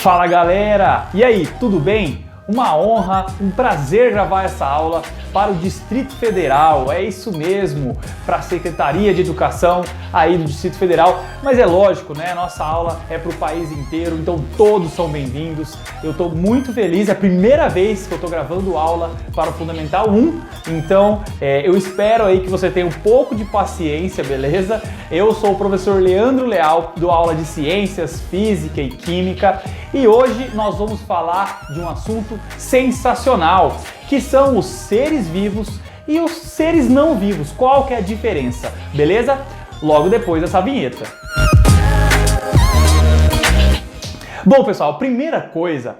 Fala galera! E aí, tudo bem? Uma honra, um prazer gravar essa aula para o Distrito Federal, é isso mesmo, para a Secretaria de Educação aí do Distrito Federal, mas é lógico, né? Nossa aula é para o país inteiro, então todos são bem-vindos. Eu estou muito feliz, é a primeira vez que eu estou gravando aula para o Fundamental 1, então eu espero aí que você tenha um pouco de paciência, beleza? Eu sou o professor Leandro Leal, dou aula de Ciências, Física e Química, e hoje nós vamos falar de um assunto sensacional, que são os seres vivos e os seres não vivos. Qual que é a diferença? Beleza? Logo depois dessa vinheta. Bom, pessoal, primeira coisa,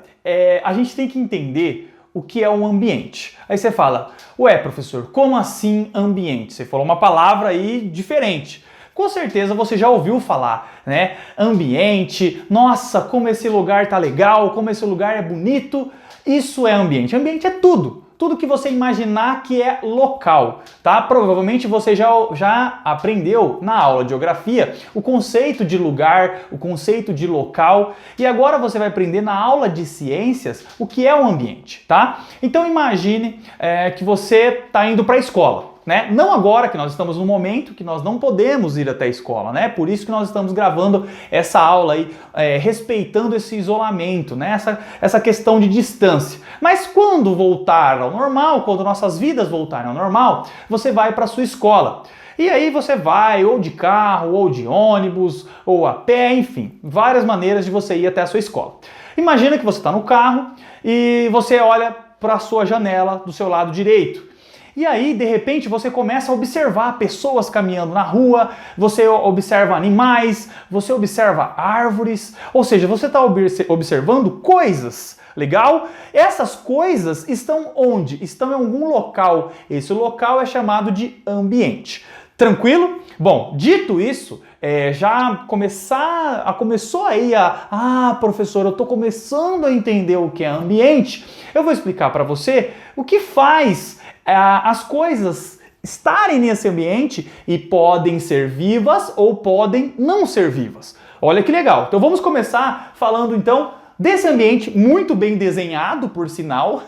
a gente tem que entender o que é um ambiente. Aí você fala, ué, professor, como assim ambiente? Você falou uma palavra aí diferente. Com certeza você já ouviu falar, né? Ambiente, nossa, como esse lugar tá legal, como esse lugar é bonito. Isso é ambiente. Ambiente é tudo. Tudo que você imaginar que é local, tá? Provavelmente você já aprendeu na aula de geografia o conceito de lugar, o conceito de local, e agora você vai aprender na aula de ciências o que é um ambiente, tá? Então imagine que você está indo para a escola. Né? Não agora que nós estamos num momento que nós não podemos ir até a escola, né? Por isso que nós estamos gravando essa aula aí, respeitando esse isolamento, né? Essa questão de distância. Mas quando voltar ao normal, quando nossas vidas voltarem ao normal, você vai para a sua escola. E aí você vai ou de carro, ou de ônibus, ou a pé, enfim, várias maneiras de você ir até a sua escola. Imagina que você está no carro e você olha para a sua janela do seu lado direito. E aí, de repente, você começa a observar pessoas caminhando na rua, você observa animais, você observa árvores, ou seja, você está observando coisas, legal? Essas coisas estão onde? Estão em algum local. Esse local é chamado de ambiente. Tranquilo? Bom, dito isso, já começou aí professor, eu estou começando a entender o que é ambiente. Eu vou explicar para você o que faz as coisas estarem nesse ambiente e podem ser vivas ou podem não ser vivas. Olha que legal. Então vamos começar falando então desse ambiente muito bem desenhado, por sinal.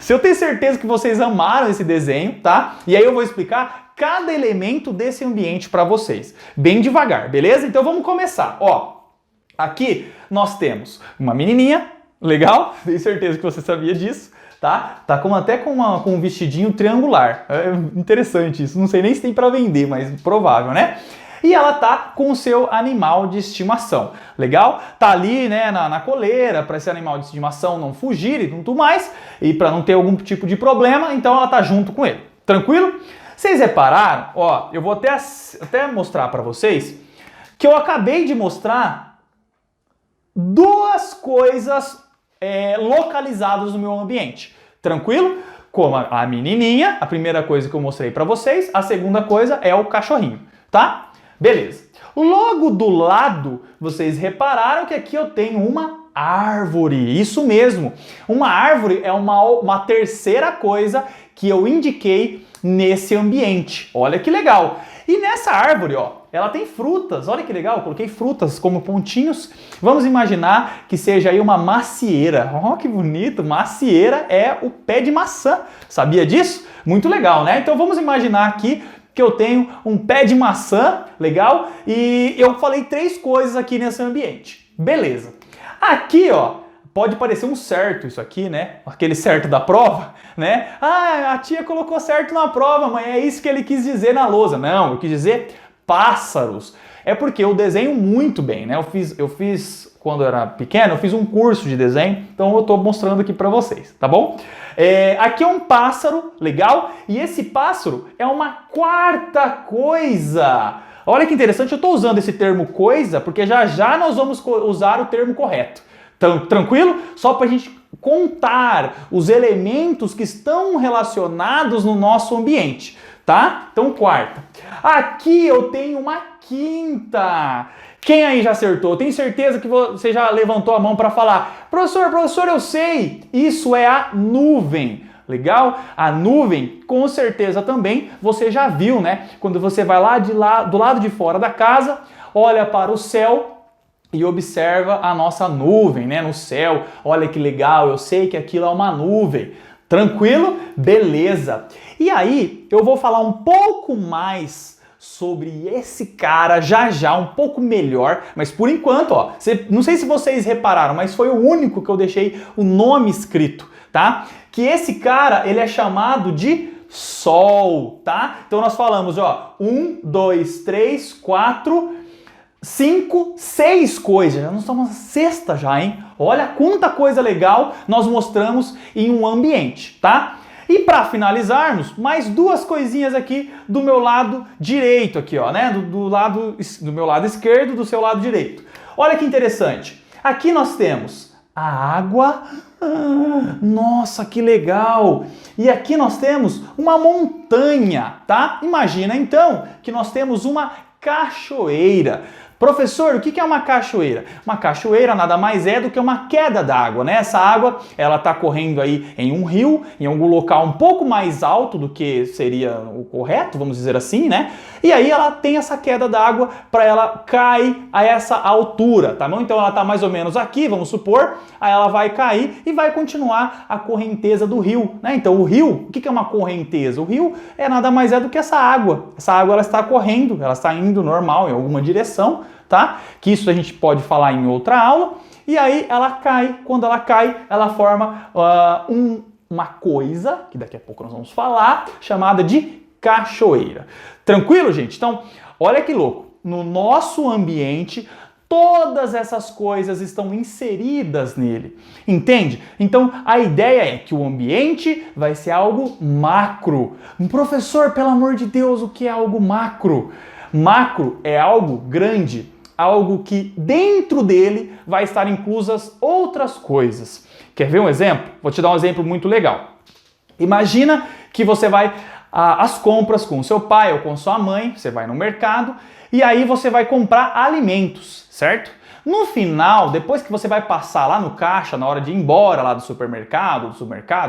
Se eu tenho certeza que vocês amaram esse desenho, tá? E aí eu vou explicar cada elemento desse ambiente para vocês, bem devagar, beleza? Então vamos começar. Ó, aqui nós temos uma menininha, legal? Tenho certeza que você sabia disso. Tá até com um vestidinho triangular. É interessante isso. Não sei nem se tem para vender, mas provável, né? E ela tá com o seu animal de estimação. Legal? Tá ali, né, na coleira para esse animal de estimação não fugir e tudo mais, e para não ter algum tipo de problema, então ela tá junto com ele. Tranquilo? Vocês repararam? Ó, eu vou até mostrar para vocês que eu acabei de mostrar duas coisas localizados no meu ambiente. Tranquilo? Como a menininha, a primeira coisa que eu mostrei para vocês, a segunda coisa é o cachorrinho, tá? Beleza. Logo do lado, vocês repararam que aqui eu tenho uma árvore. Isso mesmo. Uma árvore é uma terceira coisa que eu indiquei nesse ambiente. Olha que legal. E nessa árvore, ó, ela tem frutas. Olha que legal, eu coloquei frutas como pontinhos. Vamos imaginar que seja aí uma macieira. Ó, que bonito, macieira é o pé de maçã. Sabia disso? Muito legal, né? Então vamos imaginar aqui que eu tenho um pé de maçã, legal? E eu falei três coisas aqui nesse ambiente. Beleza. Aqui, ó, pode parecer um certo isso aqui, né? Aquele certo da prova, né? Ah, a tia colocou certo na prova, mãe, é isso que ele quis dizer na lousa. Não, eu quis dizer pássaros. É porque eu desenho muito bem, né? Eu fiz quando eu era pequeno, eu fiz um curso de desenho, então eu tô mostrando aqui para vocês, tá bom? Aqui é um pássaro, legal? E esse pássaro é uma quarta coisa. Olha que interessante, eu tô usando esse termo coisa, porque já nós vamos usar o termo correto. Tranquilo? Só para a gente contar os elementos que estão relacionados no nosso ambiente, tá? Então, quarta. Aqui eu tenho uma quinta. Quem aí já acertou? Tenho certeza que você já levantou a mão para falar: professor, eu sei. Isso é a nuvem. Legal? A nuvem, com certeza também, você já viu, né? Quando você vai do lado de fora da casa, olha para o céu, e observa a nossa nuvem, né, no céu. Olha que legal, eu sei que aquilo é uma nuvem. Tranquilo? Beleza. E aí, eu vou falar um pouco mais sobre esse cara já, um pouco melhor, mas por enquanto, ó, não sei se vocês repararam, mas foi o único que eu deixei o nome escrito, tá? Que esse cara, ele é chamado de Sol, tá? Então nós falamos, ó, 1, 2, 3, 4, 5, 6 coisas. Já nós estamos na sexta já, hein? Olha quanta coisa legal nós mostramos em um ambiente, tá? E para finalizarmos, mais duas coisinhas aqui do meu lado direito aqui, ó, né? Do meu lado esquerdo, do seu lado direito. Olha que interessante. Aqui nós temos a água. Nossa, que legal! E aqui nós temos uma montanha, tá? Imagina então que nós temos uma cachoeira. Professor, o que é uma cachoeira? Uma cachoeira nada mais é do que uma queda d'água, né? Essa água, ela está correndo aí em um rio, em algum local um pouco mais alto do que seria o correto, vamos dizer assim, né? E aí ela tem essa queda d'água para ela cair a essa altura, tá bom? Então ela está mais ou menos aqui, vamos supor, aí ela vai cair e vai continuar a correnteza do rio, né? Então o rio, o que é uma correnteza? O rio é nada mais é do que essa água. Essa água ela está correndo, ela está indo normal em alguma direção, tá? Que isso a gente pode falar em outra aula. E aí ela cai, quando ela cai, ela forma uma coisa, que daqui a pouco nós vamos falar, chamada de cachoeira. Tranquilo, gente? Então, olha que louco. No nosso ambiente, todas essas coisas estão inseridas nele. Entende? Então, a ideia é que o ambiente vai ser algo macro. Professor, pelo amor de Deus, o que é algo macro? Macro é algo grande, algo que dentro dele vai estar inclusas outras coisas. Quer ver um exemplo? Vou te dar um exemplo muito legal. Imagina que você vai às compras com seu pai ou com sua mãe, você vai no mercado e aí você vai comprar alimentos, certo? No final, depois que você vai passar lá no caixa, na hora de ir embora lá do supermercado,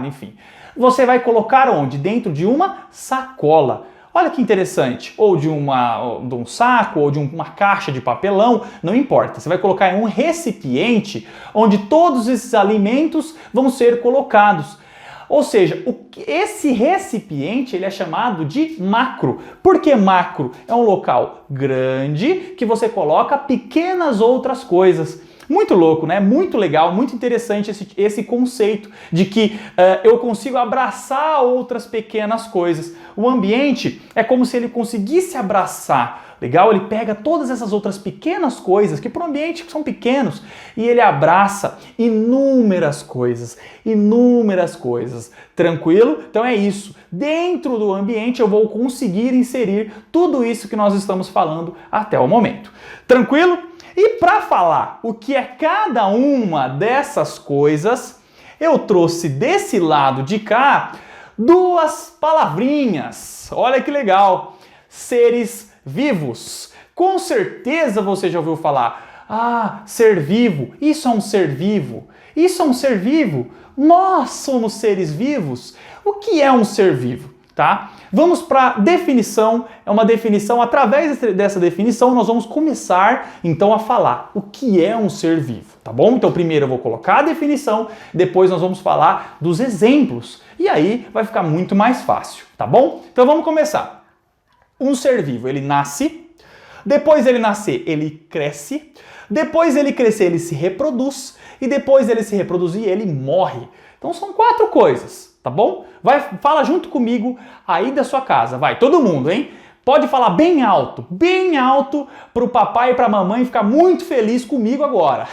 enfim, você vai colocar onde? Dentro de uma sacola. Olha que interessante, ou de um saco, ou de uma caixa de papelão, não importa. Você vai colocar em um recipiente onde todos esses alimentos vão ser colocados. Ou seja, esse recipiente ele é chamado de macro. Por que macro? É um local grande que você coloca pequenas outras coisas. Muito louco, né? Muito legal, muito interessante esse conceito de que eu consigo abraçar outras pequenas coisas. O ambiente é como se ele conseguisse abraçar. Legal? Ele pega todas essas outras pequenas coisas que para o ambiente são pequenos e ele abraça inúmeras coisas. Tranquilo? Então é isso. Dentro do ambiente eu vou conseguir inserir tudo isso que nós estamos falando até o momento. Tranquilo? E para falar o que é cada uma dessas coisas, eu trouxe desse lado de cá duas palavrinhas. Olha que legal! Seres vivos. Com certeza você já ouviu falar. Ah, ser vivo. Isso é um ser vivo. Isso é um ser vivo. Nós somos seres vivos. O que é um ser vivo? Tá? Vamos para a definição. É uma definição. Através dessa definição, nós vamos começar então a falar o que é um ser vivo. Tá bom? Então, primeiro eu vou colocar a definição, depois nós vamos falar dos exemplos. E aí vai ficar muito mais fácil. Tá bom? Então vamos começar. Um ser vivo, ele nasce, depois dele nascer, ele cresce, depois dele crescer, ele se reproduz, e depois dele se reproduzir, ele morre. Então são 4 coisas, tá bom? Fala junto comigo aí da sua casa, vai, todo mundo, hein? Pode falar bem alto pro papai e pra mamãe ficar muito feliz comigo agora.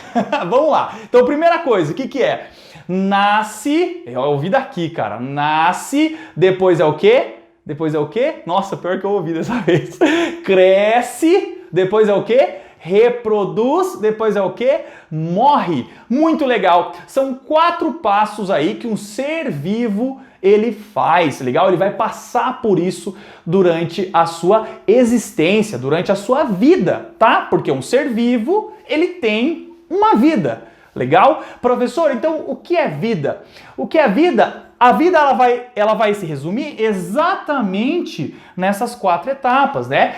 Vamos lá. Então, primeira coisa, o que é? Nasce, eu ouvi daqui, cara, nasce, depois é o quê? Depois é o quê? Nossa, pior que eu ouvi dessa vez. Cresce, depois é o quê? Reproduz, depois é o quê? Morre. Muito legal. São 4 passos aí que um ser vivo ele faz, legal? Ele vai passar por isso durante a sua existência, durante a sua vida, tá? Porque um ser vivo, ele tem uma vida. Legal? Professor, então o que é vida? O que é vida? A vida ela vai se resumir exatamente nessas 4 etapas, né?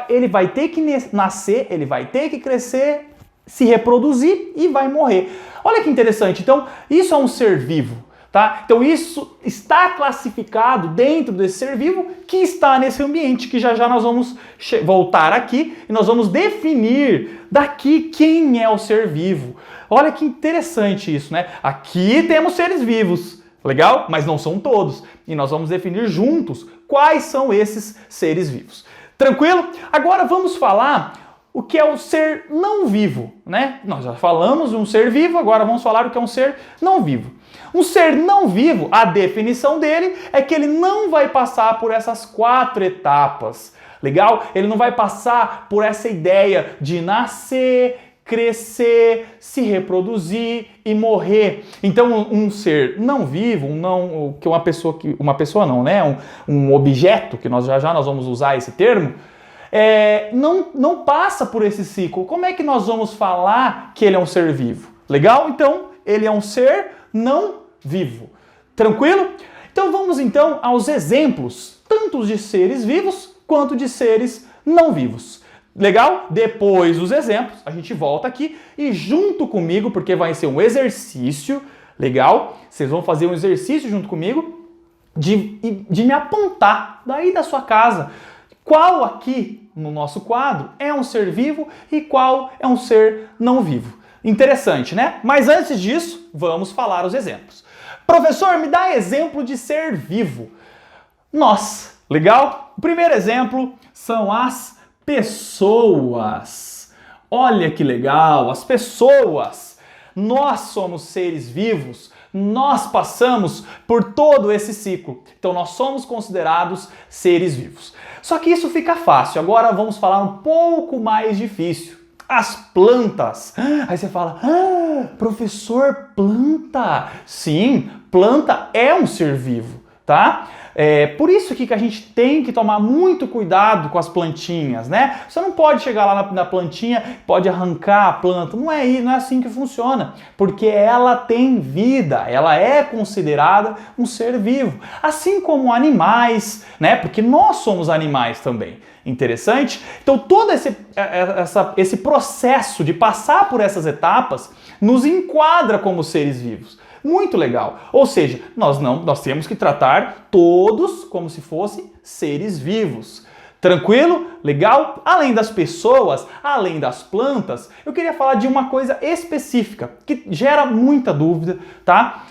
Ele vai ter que nascer, ele vai ter que crescer, se reproduzir e vai morrer. Olha que interessante. Então, isso é um ser vivo, tá? Então, isso está classificado dentro desse ser vivo que está nesse ambiente, que já nós vamos voltar aqui e nós vamos definir daqui quem é o ser vivo. Olha que interessante isso, né? Aqui temos seres vivos, legal? Mas não são todos. E nós vamos definir juntos quais são esses seres vivos. Tranquilo? Agora vamos falar o que é o ser não vivo, né? Nós já falamos de um ser vivo, agora vamos falar o que é um ser não vivo. Um ser não vivo, a definição dele é que ele não vai passar por essas 4 etapas, legal? Ele não vai passar por essa ideia de nascer, crescer, se reproduzir e morrer. Então, um ser não vivo, uma pessoa não, né? Um objeto, que nós nós vamos usar esse termo, não passa por esse ciclo. Como é que nós vamos falar que ele é um ser vivo? Legal? Então, ele é um ser não vivo. Tranquilo? Então, vamos então aos exemplos, tanto de seres vivos quanto de seres não vivos. Legal? Depois dos exemplos, a gente volta aqui e junto comigo, porque vai ser um exercício, legal? Vocês vão fazer um exercício junto comigo de me apontar daí da sua casa. Qual aqui no nosso quadro é um ser vivo e qual é um ser não vivo? Interessante, né? Mas antes disso, vamos falar os exemplos. Professor, me dá exemplo de ser vivo. Nós, legal? O primeiro exemplo são as pessoas. Olha que legal, as pessoas. Nós somos seres vivos, nós passamos por todo esse ciclo. Então nós somos considerados seres vivos. Só que isso fica fácil. Agora vamos falar um pouco mais difícil. As plantas. Aí você fala, professor, planta. Sim, planta é um ser vivo, tá? Por isso que a gente tem que tomar muito cuidado com as plantinhas, né? Você não pode chegar lá na plantinha, pode arrancar a planta. Não é assim que funciona, porque ela tem vida, ela é considerada um ser vivo. Assim como animais, né? Porque nós somos animais também. Interessante? Então todo esse processo de passar por essas etapas nos enquadra como seres vivos. Muito legal. Ou seja, nós temos que tratar todos como se fossem seres vivos. Tranquilo? Legal? Além das pessoas, além das plantas, eu queria falar de uma coisa específica que gera muita dúvida, tá?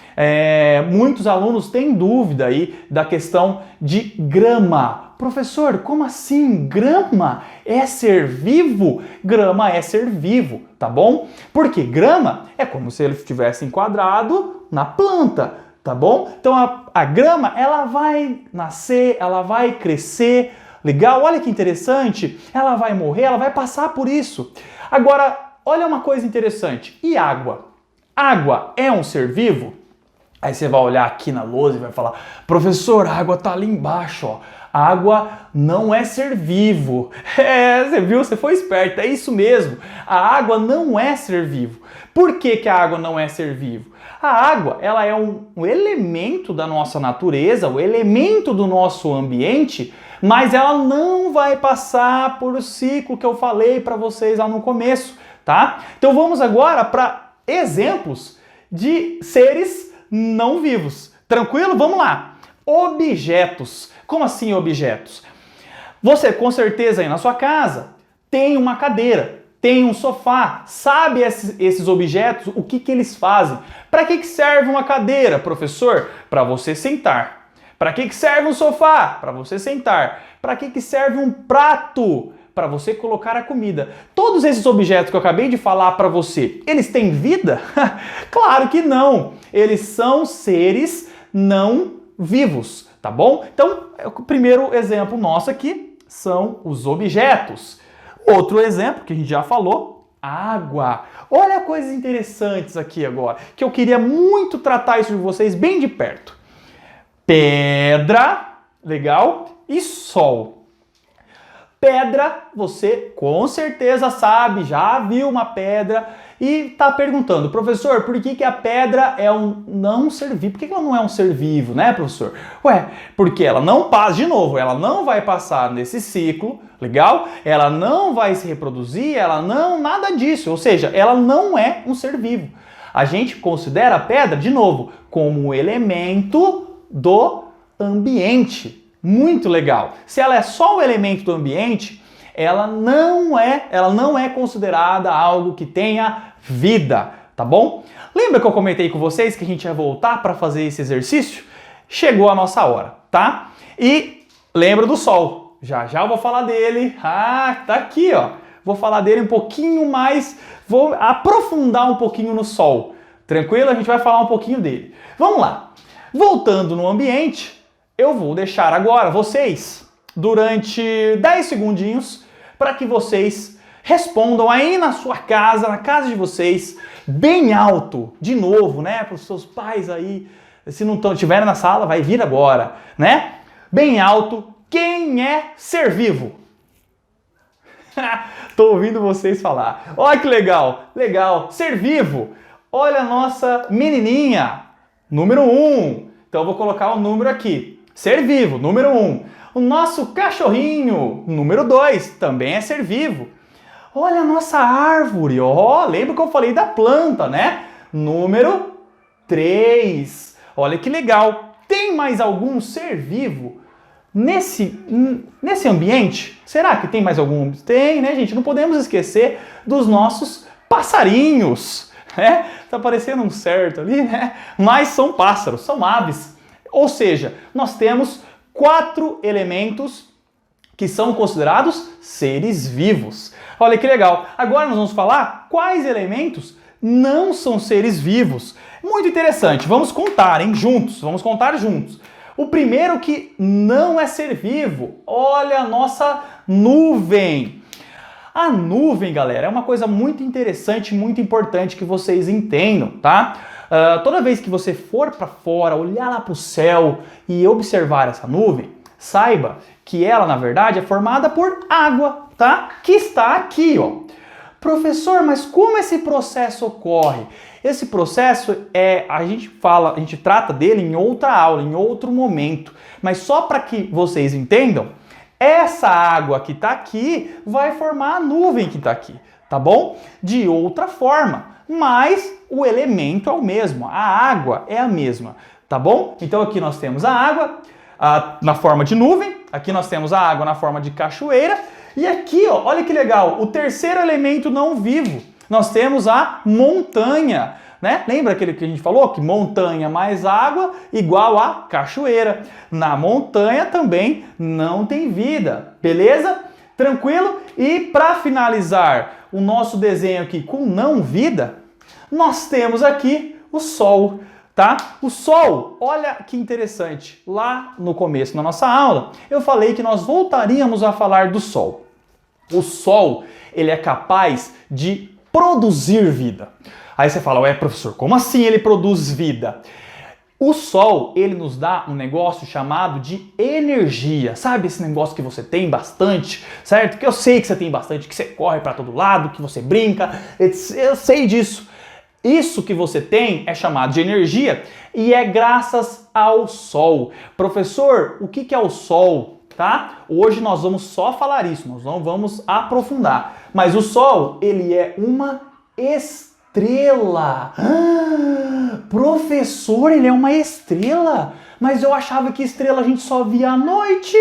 Muitos alunos têm dúvida aí da questão de grama. Professor, como assim? Grama é ser vivo? Grama é ser vivo, tá bom? Porque grama é como se ele estivesse enquadrado na planta, tá bom? Então a grama, ela vai nascer, ela vai crescer, legal? Olha que interessante, ela vai morrer, ela vai passar por isso. Agora, olha uma coisa interessante, e água? Água é um ser vivo? Aí você vai olhar aqui na lousa e vai falar, professor, a água tá ali embaixo, ó. A água não é ser vivo. Você viu? Você foi esperto, é isso mesmo. A água não é ser vivo. Por que a água não é ser vivo? A água, ela é um elemento da nossa natureza, o elemento do nosso ambiente, mas ela não vai passar por o ciclo que eu falei para vocês lá no começo, tá? Então vamos agora para exemplos de seres não vivos. Tranquilo? Vamos lá. Objetos. Como assim objetos? Você com certeza aí na sua casa tem uma cadeira, tem um sofá. Sabe esses objetos, o que eles fazem? Para que serve uma cadeira, professor? Para você sentar. Para que serve um sofá? Para você sentar. Para que serve um prato? Para você colocar a comida. Todos esses objetos que eu acabei de falar para você, eles têm vida? Claro que não. Eles são seres não vivos, tá bom? Então, o primeiro exemplo nosso aqui são os objetos. Outro exemplo que a gente já falou, água. Olha coisas interessantes aqui agora, que eu queria muito tratar isso de vocês bem de perto. Pedra, legal, e sol. Pedra, você com certeza sabe, já viu uma pedra e está perguntando, professor, por que a pedra é um não ser vivo? Por que ela não é um ser vivo, né, professor? Ué, porque ela não passa, de novo, ela não vai passar nesse ciclo, legal? Ela não vai se reproduzir, ela não, nada disso, ou seja, ela não é um ser vivo. A gente considera a pedra, de novo, como um elemento do ambiente. Muito legal. Se ela é só um elemento do ambiente, ela não é considerada algo que tenha vida, tá bom? Lembra que eu comentei com vocês que a gente ia voltar para fazer esse exercício? Chegou a nossa hora, tá? E lembra do Sol. Já já eu vou falar dele. Ah, tá aqui, ó. Vou falar dele um pouquinho mais, vou aprofundar um pouquinho no Sol. Tranquilo? A gente vai falar um pouquinho dele. Vamos lá. Voltando no ambiente, eu vou deixar agora vocês durante 10 segundinhos para que vocês respondam aí na sua casa, na casa de vocês, bem alto, de novo, né? Para os seus pais aí, se não estiverem na sala, vai vir agora, né? Bem alto, quem é ser vivo? Tô ouvindo vocês falar. Olha que legal, legal, ser vivo. Olha a nossa menininha, número 1. Então eu vou colocar o número aqui. Ser vivo, número 1. O nosso cachorrinho, número 2, também é ser vivo. Olha a nossa árvore, ó, lembra que eu falei da planta, né? Número 3. Olha que legal. Tem mais algum ser vivo nesse ambiente? Será que tem mais algum? Tem, né, gente? Não podemos esquecer dos nossos passarinhos. Tá parecendo um certo ali, né? Mas são pássaros, são aves. Ou seja, nós temos 4 elementos que são considerados seres vivos. Olha que legal. Agora nós vamos falar quais elementos não são seres vivos. Muito interessante. Vamos contar, hein? Juntos. Vamos contar juntos. O primeiro que não é ser vivo, olha a nossa nuvem. A nuvem, galera, é uma coisa muito interessante, muito importante que vocês entendam, tá? Toda vez que você for para fora, olhar lá para o céu e observar essa nuvem, saiba que ela, na verdade, é formada por água, tá? Que está aqui, ó. Professor, mas como esse processo ocorre? Esse processo a gente trata dele em outra aula, em outro momento, mas só para que vocês entendam, essa água que está aqui vai formar a nuvem que está aqui, tá bom? De outra forma, mas o elemento é o mesmo, a água é a mesma, tá bom? Então aqui nós temos a água na forma de nuvem, aqui nós temos a água na forma de cachoeira, e aqui, ó, olha que legal, o terceiro elemento não vivo, nós temos a montanha, né? Lembra aquele que a gente falou? Que montanha mais água igual a cachoeira. Na montanha também não tem vida, beleza? Tranquilo? E para finalizar o nosso desenho aqui com não vida, nós temos aqui o Sol, tá? O Sol, olha que interessante. Lá no começo da nossa aula, eu falei que nós voltaríamos a falar do Sol. O Sol, ele é capaz de produzir vida. Aí você fala, ué, professor, como assim ele produz vida? O Sol, ele nos dá um negócio chamado de energia. Sabe esse negócio que você tem bastante, certo? Que eu sei que você tem bastante, que você corre para todo lado, que você brinca, eu sei disso. Isso que você tem é chamado de energia e é graças ao Sol. Professor, o que é o Sol? Tá? Hoje nós vamos só falar isso, nós não vamos aprofundar. Mas o Sol, ele é uma estrela. Professor, ele é uma estrela? Mas eu achava que estrela a gente só via à noite.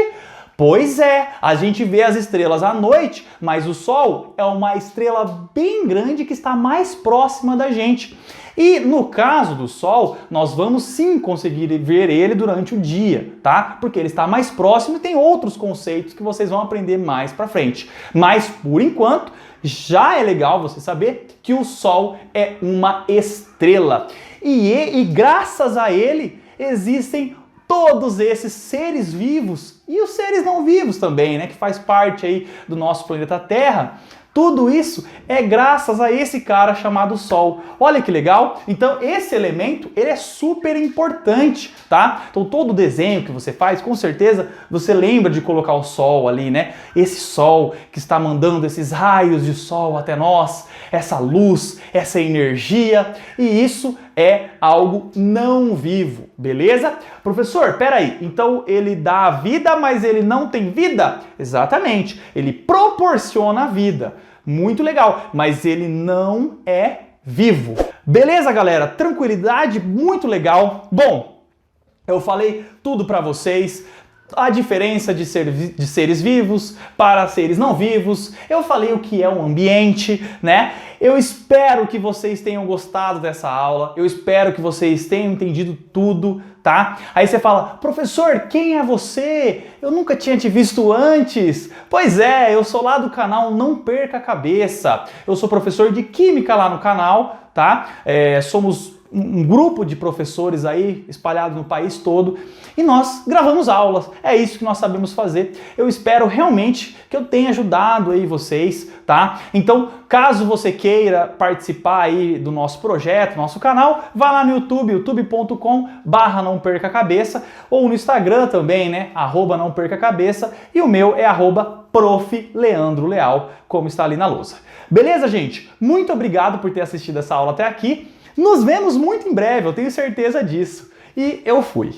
Pois é, a gente vê as estrelas à noite, mas o Sol é uma estrela bem grande que está mais próxima da gente. E no caso do Sol, nós vamos sim conseguir ver ele durante o dia, tá? Porque ele está mais próximo e tem outros conceitos que vocês vão aprender mais pra frente. Mas, por enquanto, já é legal você saber que o Sol é uma estrela. E graças a ele existem todos esses seres vivos e os seres não vivos também, né? Que faz parte aí do nosso planeta Terra. Tudo isso é graças a esse cara chamado Sol. Olha que legal! Então esse elemento, ele é super importante, tá? Então todo desenho que você faz, com certeza você lembra de colocar o Sol ali, né? Esse Sol que está mandando esses raios de Sol até nós, essa luz, essa energia, e isso é algo não vivo, beleza? Professor, peraí, então ele dá a vida, mas ele não tem vida? Exatamente, ele proporciona a vida. Muito legal, mas ele não é vivo. Beleza, galera? Tranquilidade, muito legal. Bom, eu falei tudo para vocês. A diferença de seres vivos para seres não vivos. Eu falei o que é um ambiente, né? Eu espero que vocês tenham gostado dessa aula. Eu espero que vocês tenham entendido tudo, tá? Aí você fala, professor, quem é você? Eu nunca tinha te visto antes. Pois é, eu sou lá do canal Não Perca a Cabeça. Eu sou professor de Química lá no canal, tá? Somos um grupo de professores aí espalhados no país todo e nós gravamos aulas. É isso que nós sabemos fazer. Eu espero realmente que eu tenha ajudado aí vocês, tá? Então, caso você queira participar aí do nosso projeto, nosso canal, vá lá no YouTube, youtube.com/não perca a cabeça, ou no Instagram também, né? @não perca a cabeça, e o meu é @prof. Leandro Leal, como está ali na lousa. Beleza, gente? Muito obrigado por ter assistido essa aula até aqui. Nos vemos muito em breve, eu tenho certeza disso. E eu fui.